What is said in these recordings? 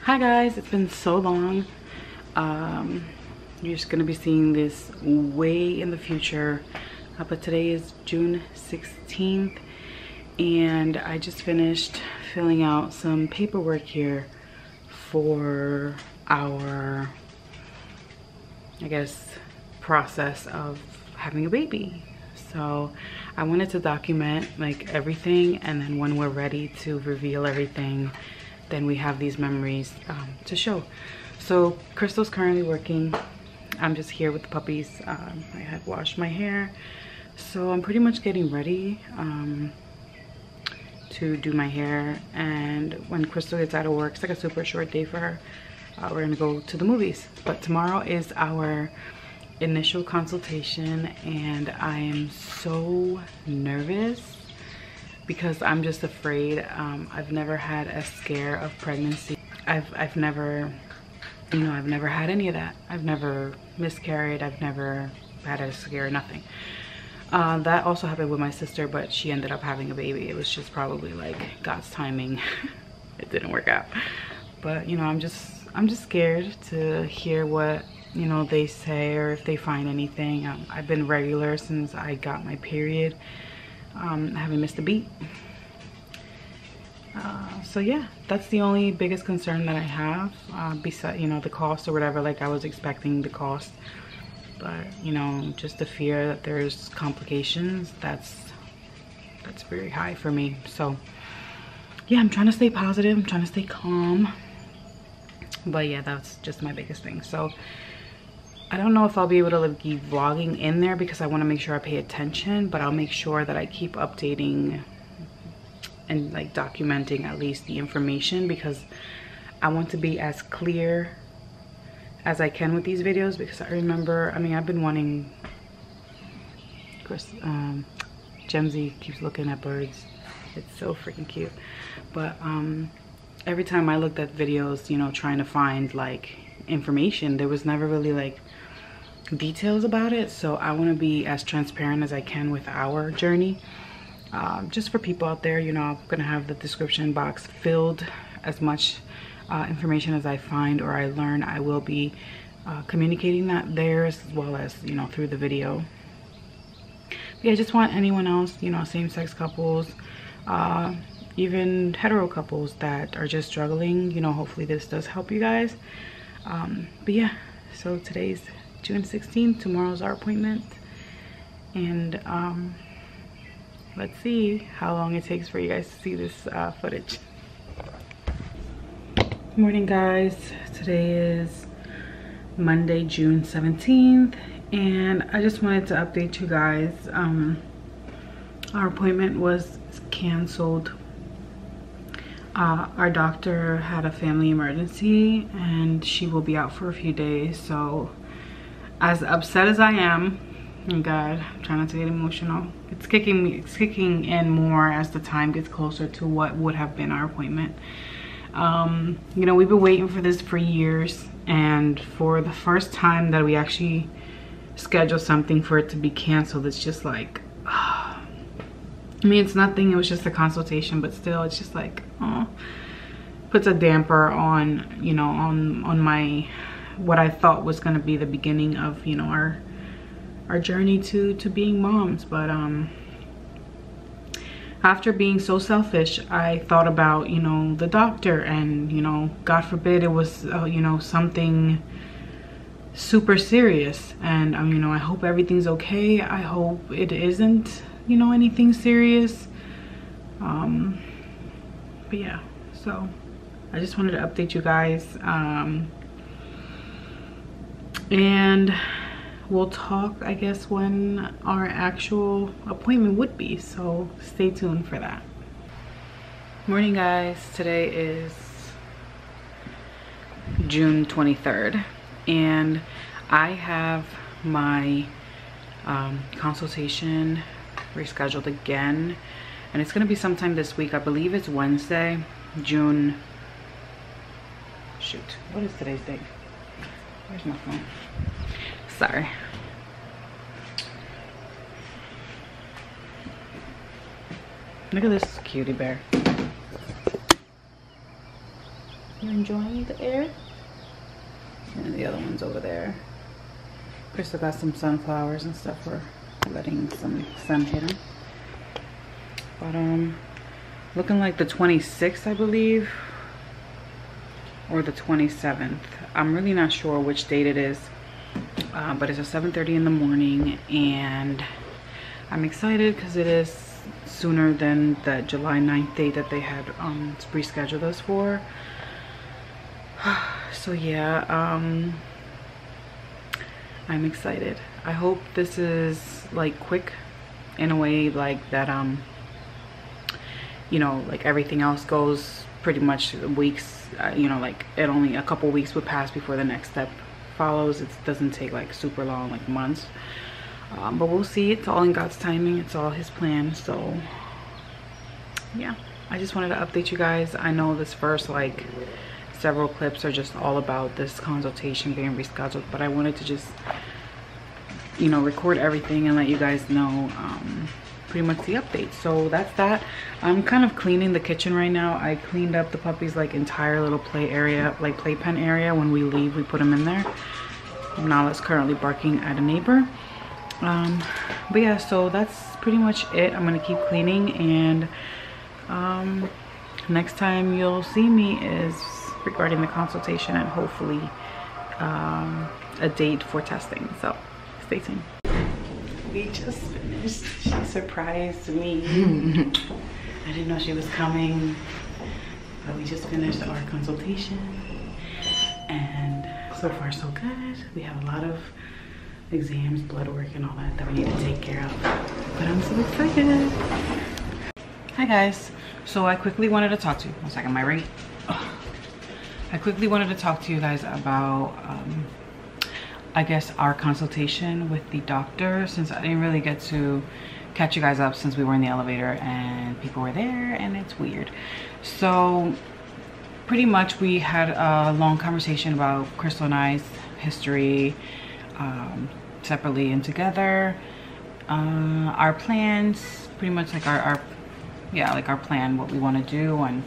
Hi guys, it's been so long. You're just gonna be seeing this way in the future, but today is June 16th and I just finished filling out some paperwork here for our, I guess, process of having a baby. So I wanted to document like everything, and then when we're ready to reveal everything, then we have these memories to show. So Crystal's currently working. I'm just here with the puppies. I had washed my hair, so I'm pretty much getting ready to do my hair. And when Crystal gets out of work, it's like a super short day for her. We're gonna go to the movies. But tomorrow is our initial consultation, and I am so nervous because I'm just afraid. I've never had a scare of pregnancy. I've never, I've never had any of that. I've never miscarried. I've never had a scare, nothing. That also happened with my sister, but she ended up having a baby. It was just probably like God's timing. It didn't work out. But I'm just scared to hear what they say, or if they find anything. I've been regular since I got my period. I haven't missed a beat. So yeah, that's the only biggest concern that I have, besides the cost or whatever. Like, I was expecting the cost, but just the fear that there's complications, that's very high for me. So yeah, I'm trying to stay positive, I'm trying to stay calm, but yeah, that's just my biggest thing. So I don't know if I'll be able to keep vlogging in there because I want to make sure I pay attention, but I'll make sure that I keep updating and like documenting at least the information, because I want to be as clear as I can with these videos. Because I remember, I've been wanting, of course, Gemzy keeps looking at birds. It's so freaking cute. But every time I looked at videos, trying to find like information, there was never really like details about it. So I want to be as transparent as I can with our journey, just for people out there. I'm gonna have the description box filled as much information as I find or I learn. I will be communicating that there, as well as through the video. Yeah, I just want anyone else, same-sex couples, even hetero couples that are just struggling, hopefully this does help you guys. But yeah, so today's June 16th, tomorrow's our appointment, and let's see how long it takes for you guys to see this footage. Good morning, guys. Today is Monday, June 17th, and I just wanted to update you guys. Our appointment was canceled. Our doctor had a family emergency and she will be out for a few days. So as upset as I am, oh God, I'm trying not to get emotional, it's kicking in more as the time gets closer to what would have been our appointment. We've been waiting for this for years, and for the first time that we actually scheduled something for it to be canceled, it's just like, it's nothing, it was just a consultation, but still it's just like, puts a damper on on my, what I thought was going to be the beginning of our journey to being moms. But after being so selfish, I thought about the doctor, and God forbid it was something super serious, and I hope everything's okay. I hope it isn't anything serious. But yeah, so I just wanted to update you guys, and we'll talk, I guess, when our actual appointment would be, so stay tuned for that. Morning, guys. Today is June 23rd, and I have my consultation rescheduled again, and it's gonna be sometime this week. I believe it's Wednesday, June, shoot, what is today's date? Where's my phone? Sorry. Look at this cutie bear. You enjoying the air? And the other one's over there. Crystal got some sunflowers and stuff for letting some sun hit them. But looking like the 26th, I believe, or the 27th. I'm really not sure which date it is, but it's at 7:30 in the morning, and I'm excited because it is sooner than the July 9th date that they had rescheduled us for. So yeah, I'm excited. I hope this is like quick in a way, like that you know, like everything else goes pretty much weeks, you know, like it only a couple weeks would pass before the next step follows. It doesn't take like super long, like months, but we'll see. It's all in God's timing. It's all his plan. So yeah, I just wanted to update you guys. I know this first like several clips are just all about this consultation being rescheduled, but I wanted to just, you know, record everything and let you guys know pretty much the update. So that's that. I'm kind of cleaning the kitchen right now. I cleaned up the puppy's like entire little play area, like playpen area. When we leave, we put them in there. Now it's currently barking at a neighbor. But yeah, so that's pretty much it. I'm gonna keep cleaning, and next time you'll see me is regarding the consultation and hopefully a date for testing. So stay tuned. We just finished. She surprised me. I didn't know she was coming, but we just finished our consultation, and so far so good. We have a lot of exams, blood work, and all that we need to take care of, but I'm so excited. Hi guys. So I quickly wanted to talk to you. 1 second, my ring. I quickly wanted to talk to you guys about I guess our consultation with the doctor, since I didn't really get to catch you guys up since we were in the elevator and people were there, and it's weird. So pretty much we had a long conversation about Crystal and I's history, separately and together, our plans, pretty much like our plan, what we want to do, and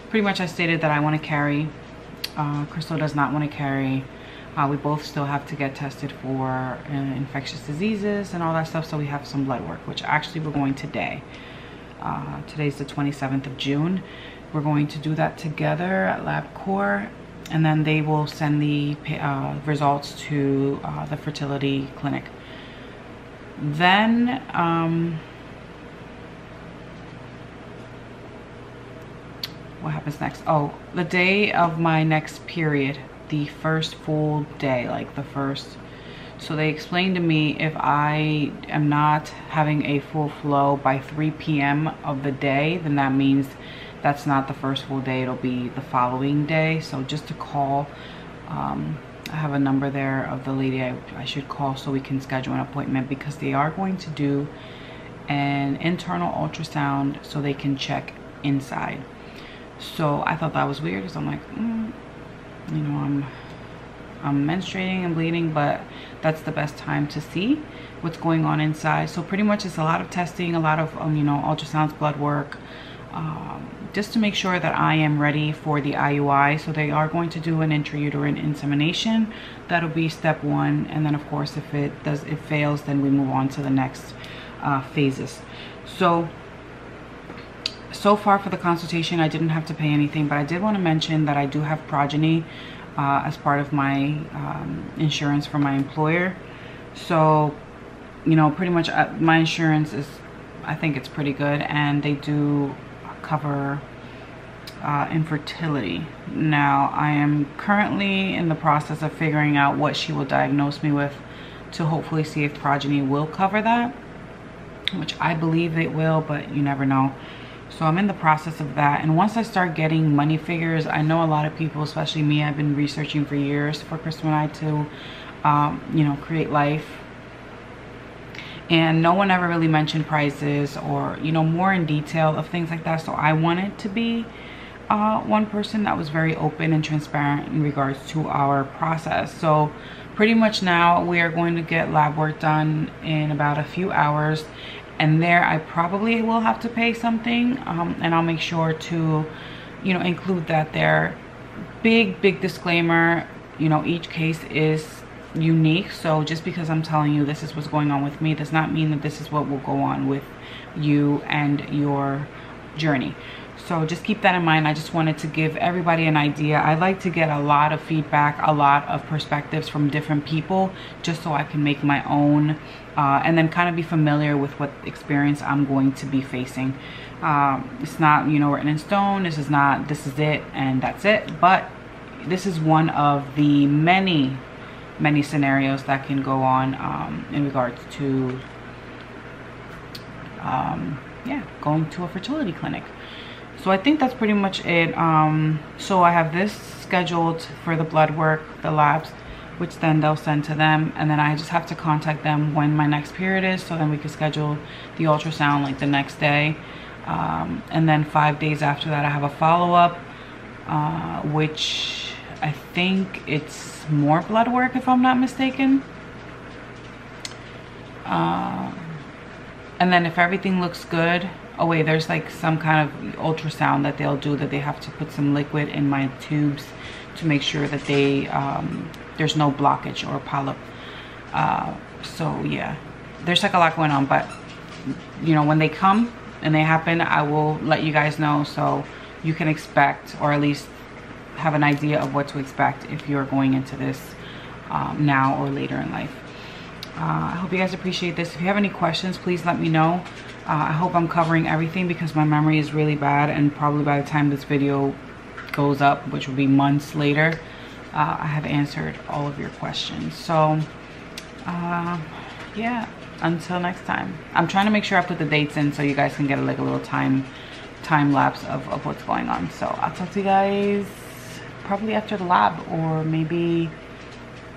pretty much I stated that I want to carry. Crystal does not want to carry. We both still have to get tested for infectious diseases and all that stuff, so we have some blood work, which actually we're going today. Today's the 27th of June. We're going to do that together at LabCorp, and then they will send the results to the fertility clinic. Then what happens next? Oh, the day of my next period, the first full day, like the first. So they explained to me if I am not having a full flow by 3 p.m. of the day, then that means that's not the first full day, it'll be the following day. So just to call, I have a number there of the lady I should call so we can schedule an appointment, because they are going to do an internal ultrasound so they can check inside. So I thought that was weird, because I'm like, you know, I'm menstruating and bleeding, but that's the best time to see what's going on inside. So pretty much it's a lot of testing, a lot of you know, ultrasounds, blood work, just to make sure that I am ready for the IUI. So they are going to do an intrauterine insemination. That'll be step 1, and then of course if it fails, then we move on to the next phases. So far for the consultation, I didn't have to pay anything, but I did want to mention that I do have progeny as part of my insurance for my employer. So, you know, pretty much my insurance is, I think it's pretty good, and they do cover infertility. Now, I am currently in the process of figuring out what she will diagnose me with to hopefully see if progeny will cover that, which I believe it will, but you never know. So I'm in the process of that, and once I start getting money figures, I know a lot of people, especially me, I've been researching for years for Crystal and I to you know, create life, and no one ever really mentioned prices or, you know, more in detail of things like that. So I wanted to be one person that was very open and transparent in regards to our process. So pretty much now we are going to get lab work done in about a few hours, and there I probably will have to pay something, and I'll make sure to, you know, include that there, big disclaimer, you know, each case is unique. So just because I'm telling you this is what's going on with me does not mean that this is what will go on with you and your journey. So just keep that in mind. I just wanted to give everybody an idea. I like to get a lot of feedback, a lot of perspectives from different people, just so I can make my own and then kind of be familiar with what experience I'm going to be facing. It's not, you know, written in stone. This is not, this is it and that's it. But this is one of the many scenarios that can go on in regards to yeah, going to a fertility clinic. So I think that's pretty much it. So I have this scheduled for the blood work, the labs, which then they'll send to them, and then I just have to contact them when my next period is, so then we can schedule the ultrasound like the next day. And then 5 days after that I have a follow-up, which I think it's more blood work if I'm not mistaken. And then if everything looks good, oh wait, there's like some kind of ultrasound that they'll do, that they have to put some liquid in my tubes to make sure that they there's no blockage or polyp. So yeah, there's like a lot going on, but you know, when they come and they happen, I will let you guys know, so you can expect, or at least have an idea of what to expect if you're going into this now or later in life. I hope you guys appreciate this. If you have any questions, please let me know. I hope I'm covering everything, because my memory is really bad, and probably by the time this video goes up, which will be months later, I have answered all of your questions. So yeah, until next time. I'm trying to make sure I put the dates in so you guys can get like a little time lapse of what's going on. So I'll talk to you guys probably after the lab, or maybe,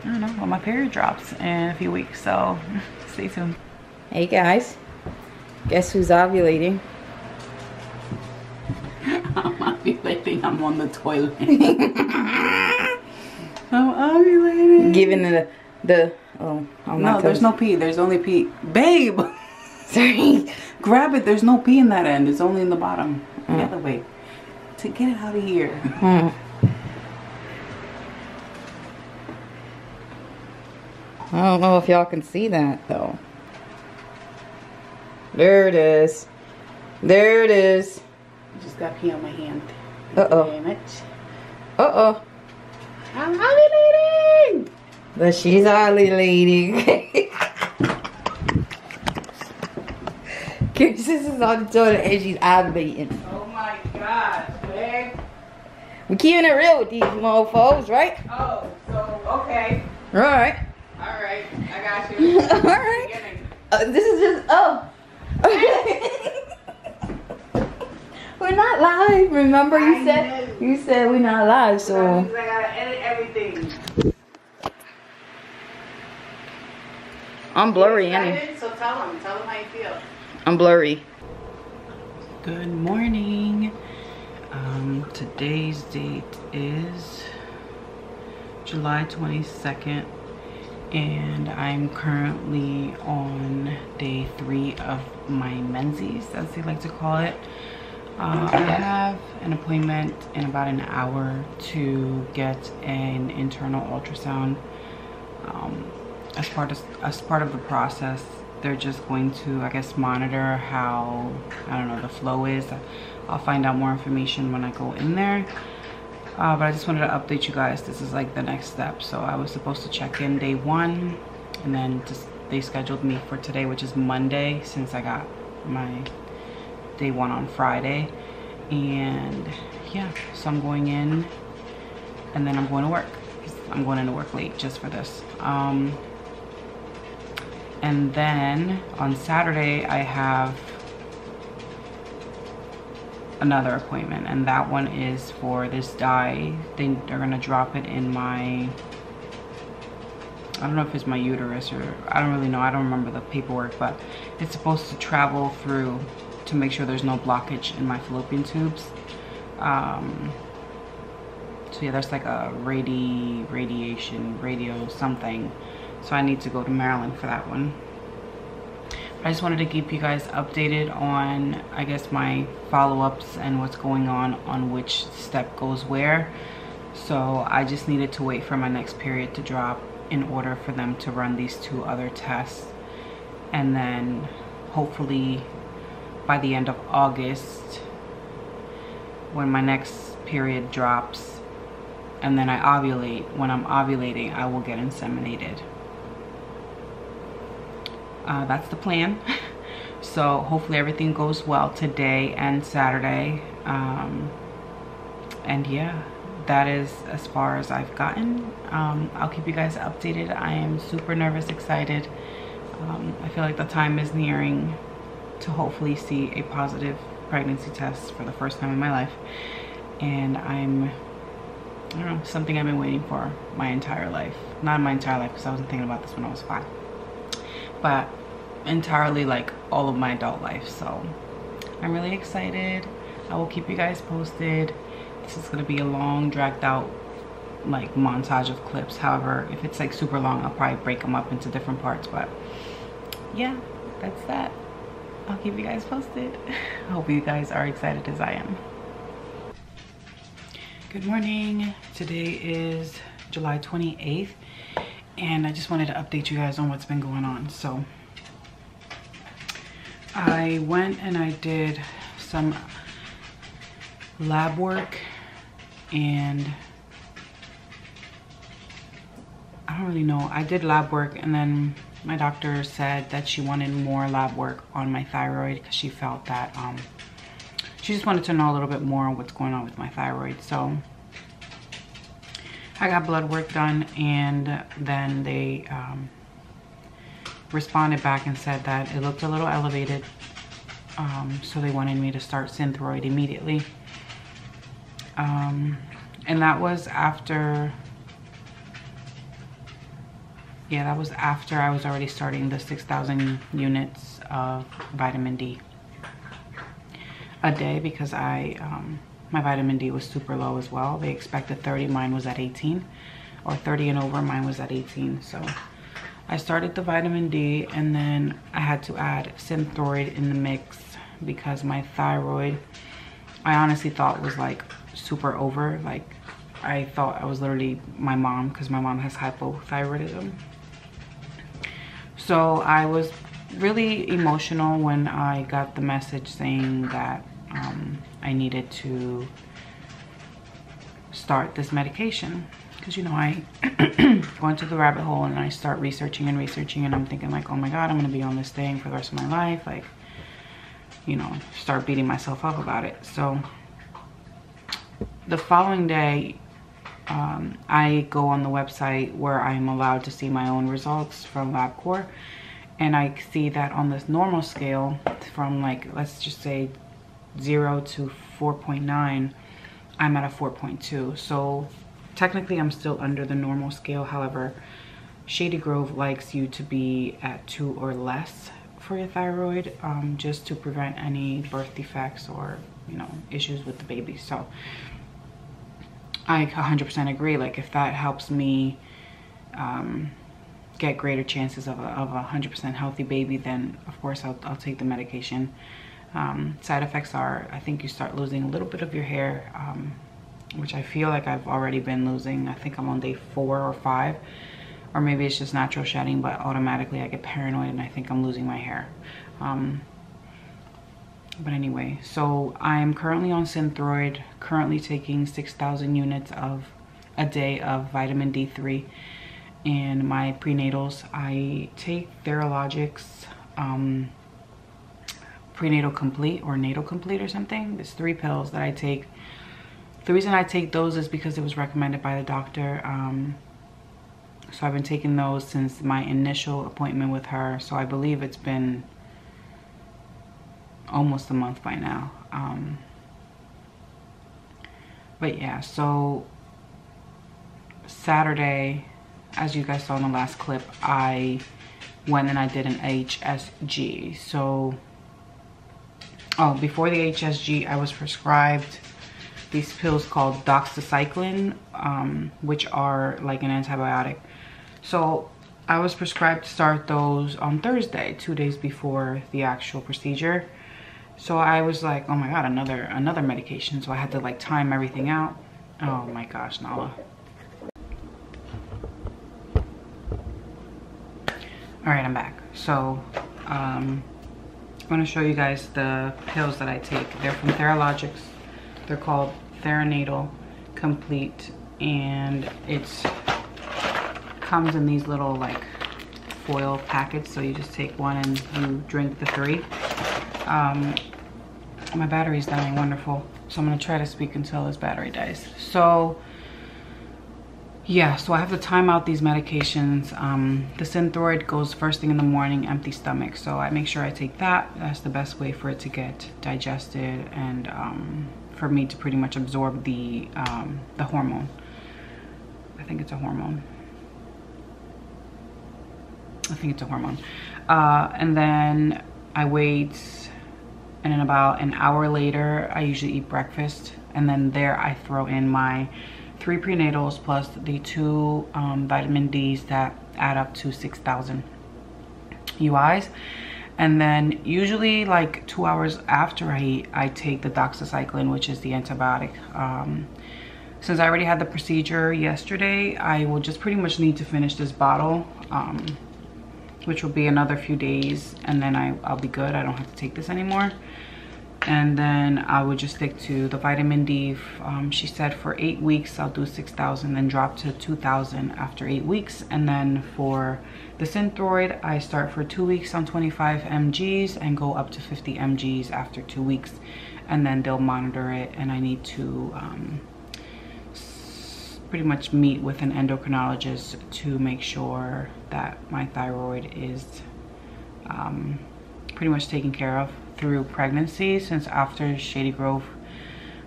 I don't know, when my period drops in a few weeks. So stay tuned. Hey guys, guess who's ovulating? I'm ovulating. I'm on the toilet. I'm ovulating. Giving the oh, I'm no, there's no pee. There's only pee. Babe! Sorry. Grab it. There's no pee in that end. It's only in the bottom. The other way. To get it out of here. I don't know if y'all can see that though. There it is. There it is. I just got pee on my hand. Uh-oh. Damn it. Uh-oh. I'm ovulating! But she's ovulating. Kirsis is on the toilet and she's ovulating. Oh my gosh, babe. We're keeping it real with these mofos, right? Oh, so, okay. Alright. Alright, I got you. Alright. This is just, oh. We're not live. Remember you said we're not live, so. I gotta edit everything. I'm blurry, Annie. So tell them how you feel. I'm blurry. Good morning. Today's date is July 22nd, and I'm currently on day 3 of my menses, as they like to call it. I have an appointment in about an hour to get an internal ultrasound. As part of the process, they're just going to, I guess, monitor how, I don't know, the flow is. I'll find out more information when I go in there. But I just wanted to update you guys. This is like the next step. So I was supposed to check in day 1, and then they scheduled me for today, which is Monday, since I got my day 1 on Friday. And yeah, so I'm going in, and then I'm going to work. I'm going into work late just for this. And then on Saturday I have another appointment, and that one is for this dye. They're gonna drop it in my, I don't know if it's my uterus, or I don't really know, I don't remember the paperwork, but it's supposed to travel through to make sure there's no blockage in my fallopian tubes. So yeah, there's like a radio something. So I need to go to Maryland for that one. I just wanted to keep you guys updated on, I guess, my follow-ups and what's going on which step goes where. So I just needed to wait for my next period to drop in order for them to run these 2 other tests. And then hopefully by the end of August, when my next period drops and then I ovulate, when I'm ovulating, I will get inseminated. That's the plan. So hopefully everything goes well today and Saturday. And yeah, that is as far as I've gotten. I'll keep you guys updated. I am super nervous, excited. I feel like the time is nearing to hopefully see a positive pregnancy test for the first time in my life. And I don't know, something I've been waiting for my entire life. Not my entire life, because I wasn't thinking about this when I was 5. But entirely like all of my adult life. So I'm really excited. I will keep you guys posted. This is going to be a long, dragged out like montage of clips. However, if it's like super long, I'll probably break them up into different parts. But yeah, that's that. I'll keep you guys posted. I hope you guys are excited as I am. Good morning. Today is July 28th, and I just wanted to update you guys on what's been going on. So I went and I did some lab work, and I don't really know. I did lab work, and then my doctor said that she wanted more lab work on my thyroid because she felt that she just wanted to know a little bit more on what's going on with my thyroid. So I got blood work done, and then they responded back and said that it looked a little elevated. So they wanted me to start Thyroid immediately. And that was after, yeah, that was after I was already starting the 6,000 units of vitamin D a day, because my vitamin D was super low as well. They expected 30, mine was at 18, or 30 and over, mine was at 18. So I started the vitamin D, and then I had to add Thyroid in the mix because my thyroid, I honestly thought was like super over. Like I thought I was literally my mom, because my mom has hypothyroidism. So I was really emotional when I got the message saying that I needed to start this medication, because you know, I go into the rabbit hole and I start researching, and I'm thinking like, oh my god, I'm gonna be on this thing for the rest of my life, like, you know, start beating myself up about it. So the following day, I go on the website where I'm allowed to see my own results from LabCorp, and I see that on this normal scale, from like, let's just say 0 to 4.9, I'm at a 4.2. So technically I'm still under the normal scale. However, Shady Grove likes you to be at 2 or less for your thyroid, just to prevent any birth defects or, you know, issues with the baby. So I 100% agree. Like if that helps me get greater chances of a 100% healthy baby, then of course I'll take the medication. Side effects are, I think you start losing a little bit of your hair, which I feel like I've already been losing. I think I'm on day 4 or 5, or maybe it's just natural shedding, but automatically I get paranoid and I think I'm losing my hair. But anyway, so I'm currently on Thyroid, currently taking 6,000 units of a day of vitamin D3. And my prenatals, I take Theralogics Prenatal Complete, or Natal Complete or something. There's 3 pills that I take. The reason I take those is because it was recommended by the doctor. So I've been taking those since my initial appointment with her. So I believe it's been almost a month by now. But yeah, so Saturday, as you guys saw in the last clip, I went and I did an HSG. So, oh, before the HSG, I was prescribed these pills called doxycycline, which are like an antibiotic. So I was prescribed to start those on Thursday, 2 days before the actual procedure. So I was like, oh my god, another medication. So I had to like time everything out. Oh my gosh, Nala. All right, I'm back. So I'm gonna show you guys the pills that I take. They're from Theralogics. They're called Theranatal Complete, and it's comes in these little like foil packets, so you just take one and you drink the 3. My battery's dying. Wonderful. So I'm gonna try to speak until this battery dies. So yeah, so I have to time out these medications. The Synthroid goes first thing in the morning, empty stomach, so I make sure I take that. That's the best way for it to get digested and for me to pretty much absorb the hormone. I think it's a hormone. And then I wait, and then about an hour later I usually eat breakfast, and then there I throw in my 3 prenatals plus the 2 vitamin Ds that add up to 6,000 UIs. And then usually like 2 hours after I eat, I take the doxycycline, which is the antibiotic. Since I already had the procedure yesterday, I will just pretty much need to finish this bottle, which will be another few days, and then I'll be good. I don't have to take this anymore. And then I would just stick to the vitamin D. She said for 8 weeks I'll do 6,000, then drop to 2,000 after 8 weeks. And then for the Synthroid, I start for 2 weeks on 25 mgs and go up to 50 mgs after 2 weeks. And then they'll monitor it, and I need to pretty much meet with an endocrinologist to make sure that my thyroid is pretty much taken care of through pregnancy, since after Shady Grove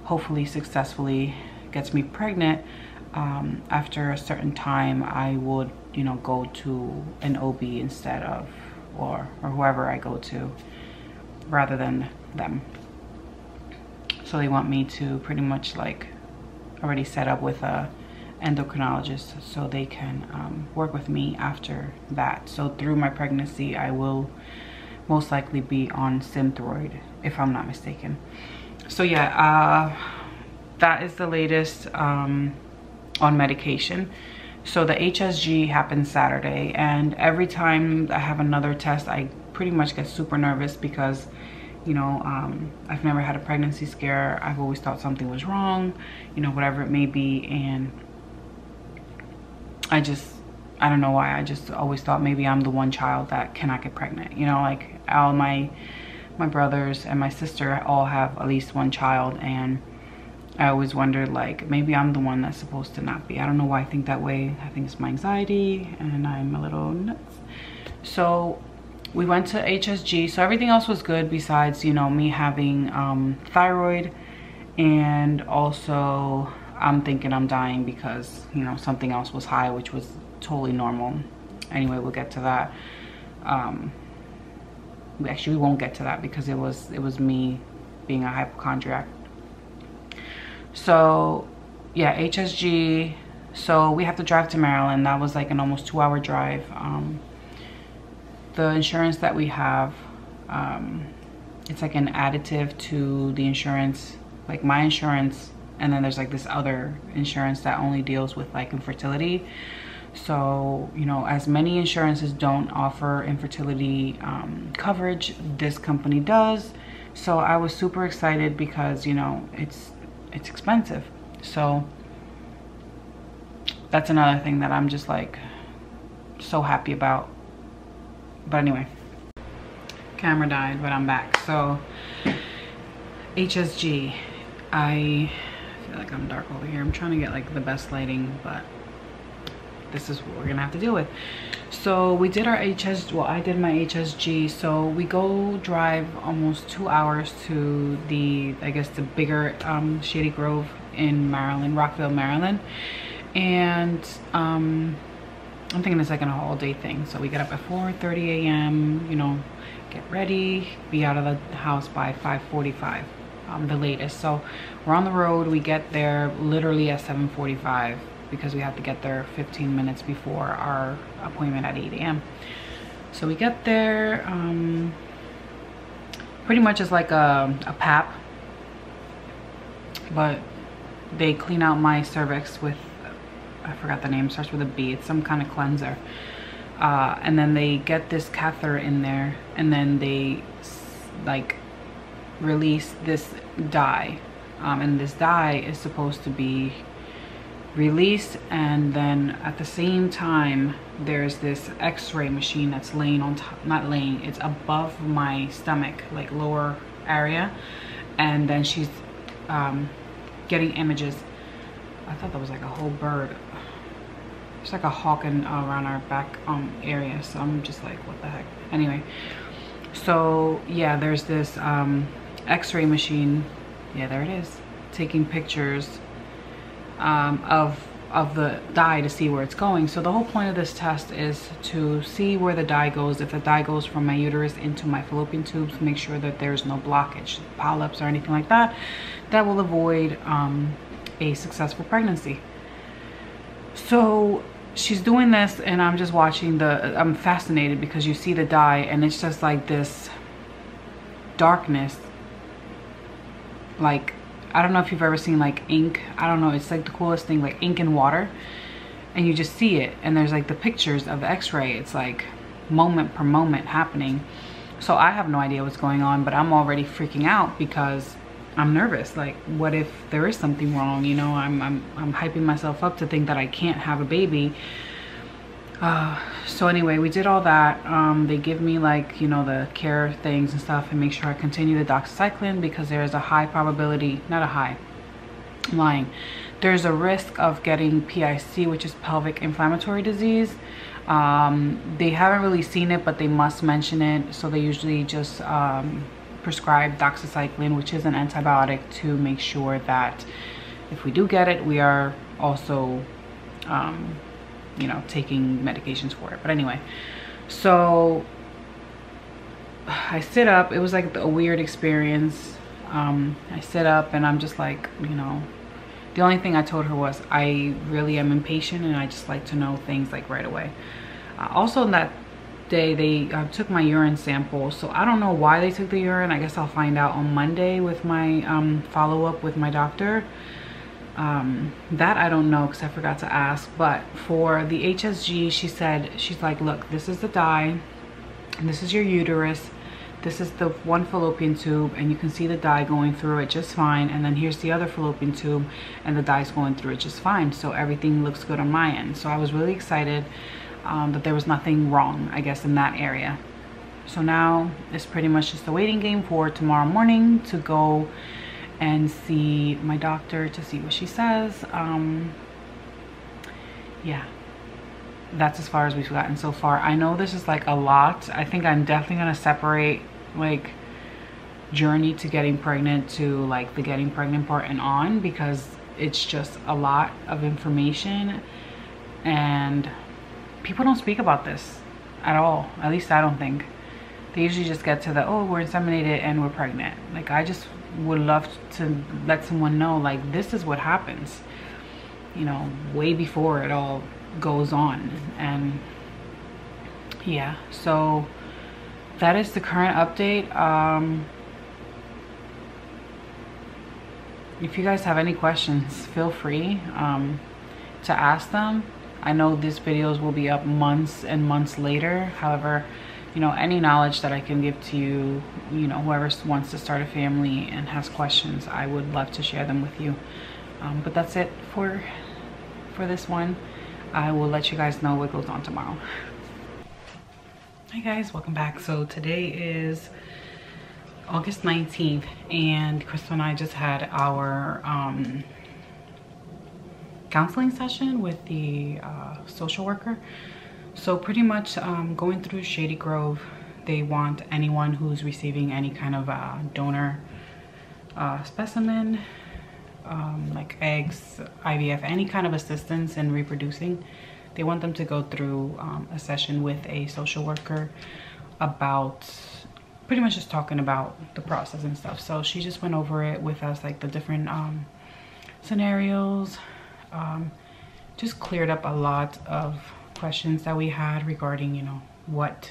hopefully successfully gets me pregnant, after a certain time I would, you know, go to an OB instead of, or whoever I go to rather than them. So they want me to pretty much like already set up with a endocrinologist so they can work with me after that. So through my pregnancy I will most likely be on Synthroid, if I'm not mistaken. So yeah, that is the latest on medication. So the HSG happened Saturday, and every time I have another test I pretty much get super nervous because, you know, I've never had a pregnancy scare. I've always thought something was wrong, you know, whatever it may be. And I don't know why, I just always thought maybe I'm the one child that cannot get pregnant. You know, like all my brothers and my sister all have at least one child, and I always wondered like maybe I'm the one that's supposed to not be. I don't know why I think that way. I think it's my anxiety and I'm a little nuts. So we went to HSG, so everything else was good besides, you know, me having thyroid, and also I'm thinking I'm dying because, you know, something else was high, which was totally normal. Anyway, we'll get to that. Actually, we won't get to that because it was me being a hypochondriac. So yeah, HSG. So we have to drive to Maryland. That was like an almost 2-hour drive. The insurance that we have, it's like an additive to the insurance, like my insurance, and then there's like this other insurance that only deals with like infertility. So, you know, as many insurances don't offer infertility coverage, this company does. So I was super excited because, you know, it's expensive. So that's another thing that I'm just like so happy about. But anyway, camera died, but I'm back. So HSG, I feel like I'm dark over here. I'm trying to get like the best lighting, but this is what we're gonna have to deal with. So we did our HSG, well, I did my HSG. So we go drive almost 2 hours to the, I guess the bigger Shady Grove in Maryland, Rockville, Maryland. And I'm thinking it's like an all day thing. So we get up at 4:30 a.m., you know, get ready, be out of the house by 5:45, the latest. So we're on the road. We get there literally at 7:45 because we have to get there 15 minutes before our appointment at 8 a.m. So we get there, pretty much it's like a PAP, but they clean out my cervix with, I forgot the name, starts with a B. It's some kind of cleanser. And then they get this catheter in there, and then they like release this dye. And this dye is supposed to be released, and then at the same time there's this x-ray machine that's laying on top, not laying, it's above my stomach, like lower area, and then she's getting images. I thought that was like a whole bird. It's like a hawk around our back area, so I'm just like, what the heck. Anyway, so yeah, there's this x-ray machine, yeah, there it is, taking pictures of the dye to see where it's going. So the whole point of this test is to see where the dye goes. If the dye goes from my uterus into my fallopian tubes, make sure that there's no blockage, polyps or anything like that. That will avoid a successful pregnancy. So she's doing this, and I'm just watching I'm fascinated because you see the dye, and it's just like this darkness, like, I don't know if you've ever seen like ink. I don't know, it's like the coolest thing, like ink and water, and you just see it, and there's like the pictures of the x-ray. It's like moment per moment happening. So I have no idea what's going on, but I'm already freaking out because I'm nervous. Like, what if there is something wrong? You know, I'm hyping myself up to think that I can't have a baby. So anyway, we did all that. They give me, like, you know, the care things and stuff, and make sure I continue the doxycycline because there is a high probability, not a high, I'm lying, there's a risk of getting PIC, which is pelvic inflammatory disease. They haven't really seen it, but they must mention it, so they usually just prescribe doxycycline, which is an antibiotic, to make sure that if we do get it, we are also you know, taking medications for it. But anyway, so I sit up. It was like a weird experience. I sit up, and I'm just like, you know, the only thing I told her was I really am impatient, and I just like to know things like right away. Also, that day they took my urine sample, so I don't know why they took the urine. I guess I'll find out on Monday with my follow-up with my doctor. That I don't know because I forgot to ask. But for the HSG, she said, she's like, look, this is the dye, and this is your uterus, this is the one fallopian tube, and you can see the dye going through it just fine, and then here's the other fallopian tube, and the dye's going through it just fine. So everything looks good on my end. So I was really excited that there was nothing wrong, I guess, in that area. So now it's pretty much just a waiting game for tomorrow morning to go and see my doctor to see what she says. Yeah, that's as far as we've gotten so far. I know this is like a lot. I think I'm definitely gonna separate like journey to getting pregnant to like the getting pregnant part and on, because it's just a lot of information, and people don't speak about this at all. At least I don't think. They usually just get to the, oh, we're inseminated and we're pregnant. Like, I just would love to let someone know, like, this is what happens, you know, way before it all goes on. And yeah, so that is the current update. If you guys have any questions, feel free to ask them. I know these videos will be up months and months later. However, you know, any knowledge that I can give to you, you know, whoever wants to start a family and has questions, I would love to share them with you. But that's it for this one. I will let you guys know what goes on tomorrow. Hi guys, welcome back. So today is August 19th, and Crystal and I just had our counseling session with the social worker. So pretty much going through Shady Grove, they want anyone who's receiving any kind of donor specimen, like eggs, IVF, any kind of assistance in reproducing. They want them to go through a session with a social worker about pretty much just talking about the process and stuff. So she just went over it with us, like the different scenarios, just cleared up a lot of questions that we had regarding, you know, what,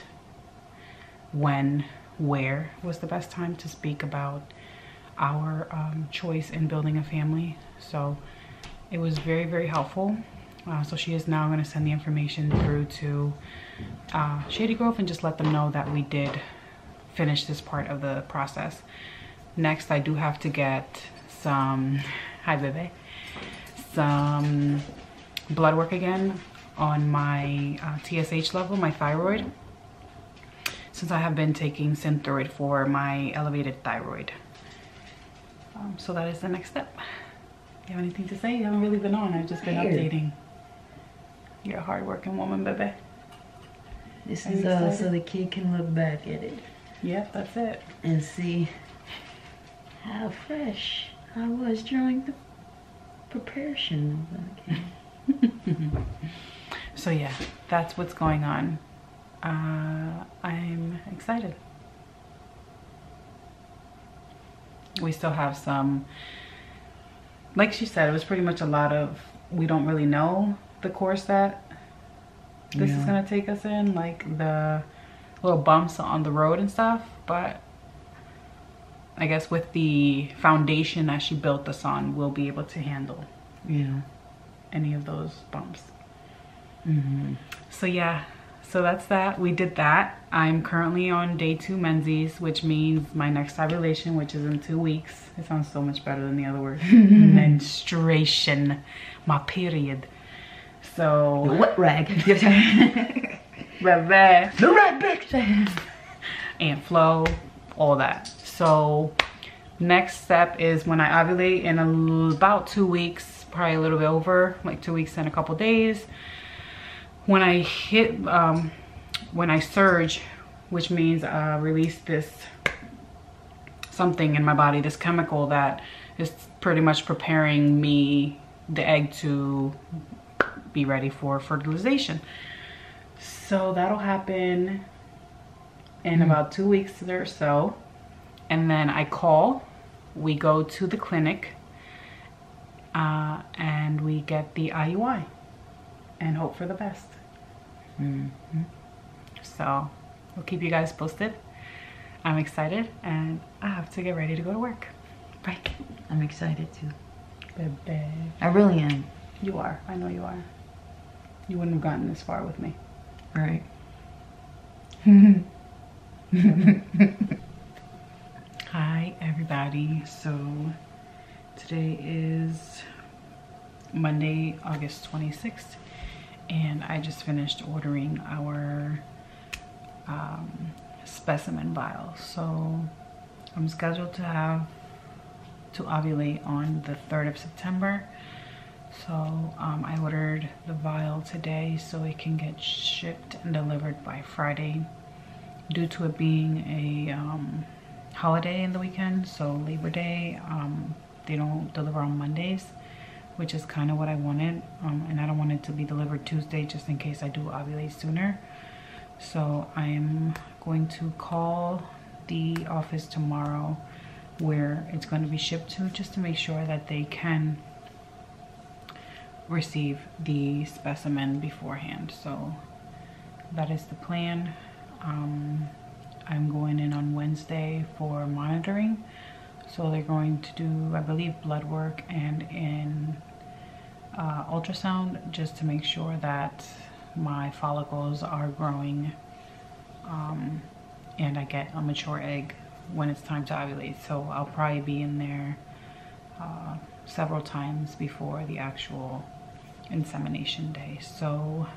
when, where was the best time to speak about our choice in building a family. So it was very, very helpful. So she is now going to send the information through to Shady Grove and just let them know that we did finish this part of the process. Next, I do have to get some, hi baby, some blood work again on my TSH level, my thyroid, since I have been taking Synthroid for my elevated thyroid. So that is the next step. You have anything to say? You haven't really been on. I've just been updating. You're a hard-working woman, baby. This is so the kid can look back at it. Yep, that's it. And see how fresh I was during the preparation. So yeah, that's what's going on. I'm excited. We still have some, like she said, it was pretty much a lot of, we don't really know the course that this is gonna take us in, like the little bumps on the road and stuff, but I guess with the foundation that she built us on, we'll be able to handle any of those bumps. So yeah, so that's that. We did that. I'm currently on day 2 menses, which means my next ovulation, which is in 2 weeks. It sounds so much better than the other word. Menstruation, my period. So the wet rag. The rag bitch. And flow, all that. So next step is when I ovulate in about 2 weeks, probably a little bit over, like 2 weeks and a couple days. When I hit, when I surge, which means release this something in my body, this chemical that is pretty much preparing me, the egg, to be ready for fertilization. So that'll happen in about 2 weeks or so. And then I call, we go to the clinic, and we get the IUI and hope for the best. So we'll keep you guys posted. I'm excited and I have to get ready to go to work. Bye. I'm excited too. Baby. I really am. You are. I know you are. You wouldn't have gotten this far with me. Right. Hi everybody. So today is Monday, August 26th. And I just finished ordering our specimen vial. So I'm scheduled to ovulate on the 3rd of September. So I ordered the vial today so it can get shipped and delivered by Friday, due to it being a holiday in the weekend. So Labor Day, they don't deliver on Mondays, which is kind of what I wanted, and I don't want it to be delivered Tuesday just in case I do ovulate sooner. So I'm going to call the office tomorrow where it's going to be shipped to, just to make sure that they can receive the specimen beforehand. So that is the plan. I'm going in on Wednesday for monitoring. So they're going to do, I believe, blood work and in ultrasound, just to make sure that my follicles are growing and I get a mature egg when it's time to ovulate. So I'll probably be in there several times before the actual insemination day. So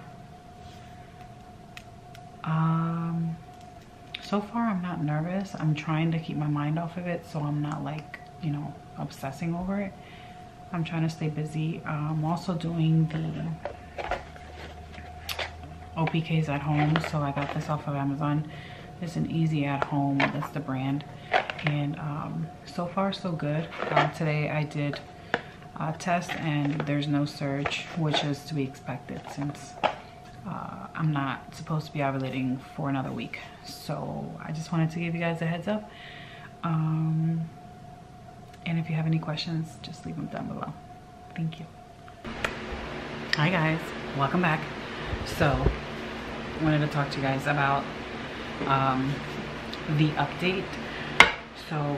so far I'm not nervous. I'm trying to keep my mind off of it so I'm not, like, you know, obsessing over it. I'm trying to stay busy. I'm also doing the OPKs at home. So I got this off of Amazon. It's an Easy at Home, that's the brand. And so far so good. Today I did a test and there's no surge, which is to be expected since I'm not supposed to be ovulating for another week. So I just wanted to give you guys a heads up. And if you have any questions, just leave them down below. Thank you. Hi guys, welcome back. So I wanted to talk to you guys about the update. So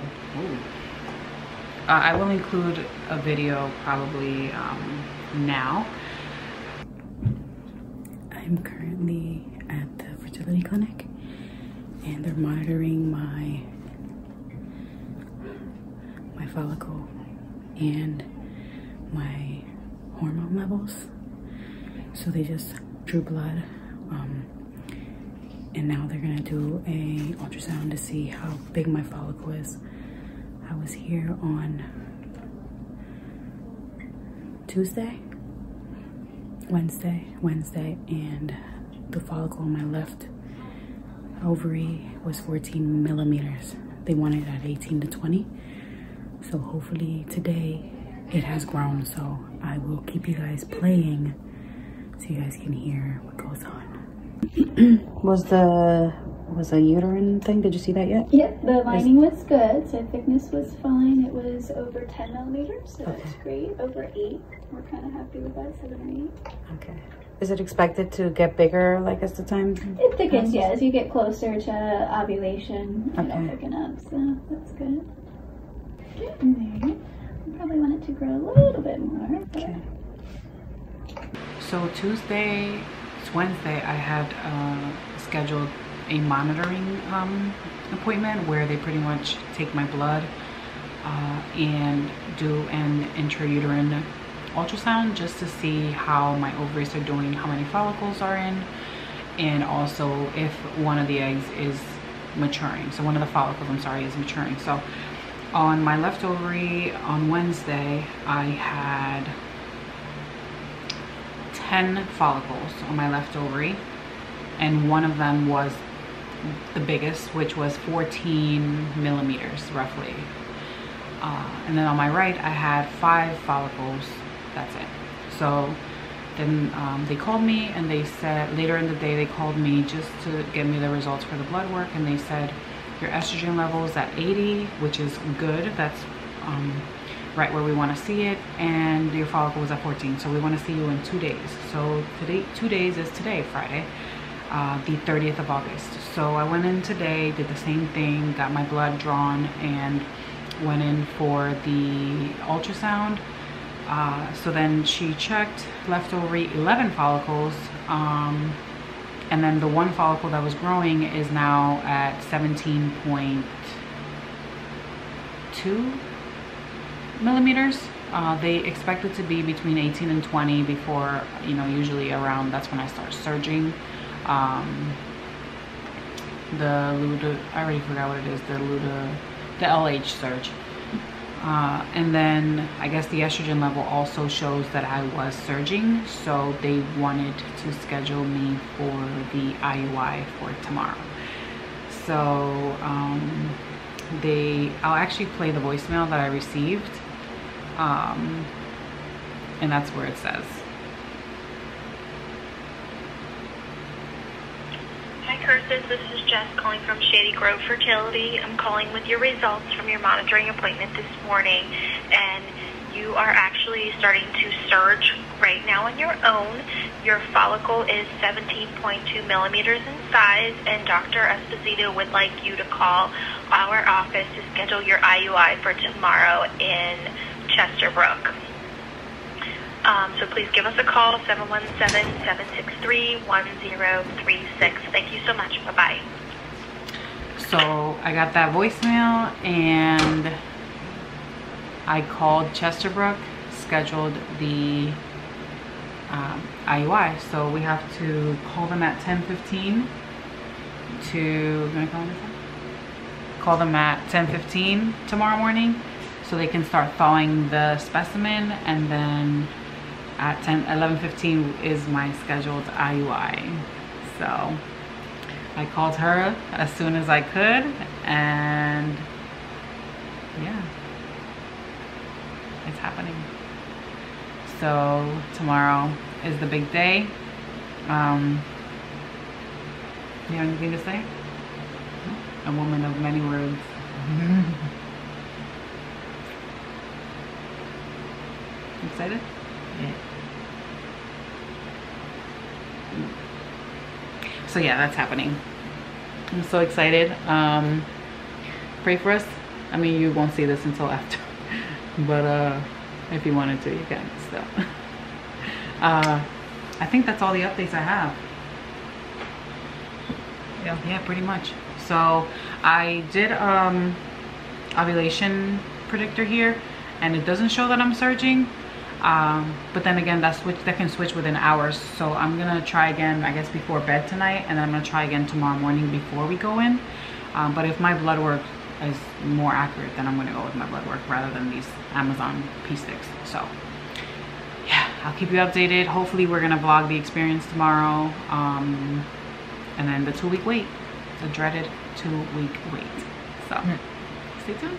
I will include a video probably now. I'm currently at the fertility clinic and they're monitoring my follicle and my hormone levels. So they just drew blood and now they're gonna do a ultrasound to see how big my follicle is. I was here on Wednesday, and the follicle on my left ovary was 14 millimeters. They want it at 18 to 20. So hopefully today it has grown. So I will keep you guys playing so you guys can hear what goes on. Was the uterine thing, did you see that yet? Yep, the lining was good, so thickness was fine. It was over 10 millimeters, so that's great. Over 8, we're kind of happy with that, 7 or 8. Okay. Is it expected to get bigger like as the time? It thickens, yeah. As you get closer to ovulation, it'll thicken up, so that's good. Getting there. I probably want it to grow a little bit more. But... Okay. So Wednesday, I had scheduled a monitoring appointment where they pretty much take my blood and do an intrauterine ultrasound just to see how my ovaries are doing, how many follicles are in, and also if one of the eggs is maturing. So one of the follicles, I'm sorry, is maturing. So on my left ovary on Wednesday, I had 10 follicles on my left ovary, and one of them was the biggest, which was 14 millimeters roughly. And then on my right, I had 5 follicles. That's it. So then they called me and they said, later in the day, they called me just to get me the results for the blood work, and they said your estrogen level is at 80, which is good. That's right where we want to see it, and your follicle was at 14. So we want to see you in 2 days. So today, 2 days is today, Friday, the 30th of August. So I went in today, did the same thing, got my blood drawn, and went in for the ultrasound. So then she checked left ovary, 11 follicles, and then the one follicle that was growing is now at 17.2 millimeters. They expect it to be between 18 and 20 before, you know, usually around, that's when I start surging. The luteal, I already forgot what it is, the LH surge. And then I guess the estrogen level also shows that I was surging, so they wanted to schedule me for the IUI for tomorrow. So I'll actually play the voicemail that I received, and that's where it says. Hi Kirsis, this is Jess calling from Shady Grove Fertility. I'm calling with your results from your monitoring appointment this morning, and you are actually starting to surge right now on your own. Your follicle is 17.2 millimeters in size, and Dr. Esposito would like you to call our office to schedule your IUI for tomorrow in Chesterbrook. So please give us a call, 717-763-1036. Thank you so much. Bye-bye. So I got that voicemail and I called Chesterbrook, scheduled the IUI. So we have to call them at 10:15 to, call them at 10:15 tomorrow morning so they can start thawing the specimen, and then at 11:15 is my scheduled IUI. So I called her as soon as I could, and yeah, it's happening. So tomorrow is the big day. You have anything to say? A woman of many words. Excited? Yeah. So yeah, that's happening. I'm so excited. Pray for us. I mean, you won't see this until after but if you wanted to, you can still. I think that's all the updates I have. Yeah, pretty much. So I did ovulation predictor here, and it doesn't show that I'm surging, but then again, that can switch within hours. So I'm gonna try again, I guess, before bed tonight, and then I'm gonna try again tomorrow morning before we go in. But if my blood work is more accurate, then I'm gonna go with my blood work rather than these Amazon pee sticks. So yeah, I'll keep you updated. Hopefully we're gonna vlog the experience tomorrow, and then the 2-week wait, the dreaded 2-week wait. So stay tuned.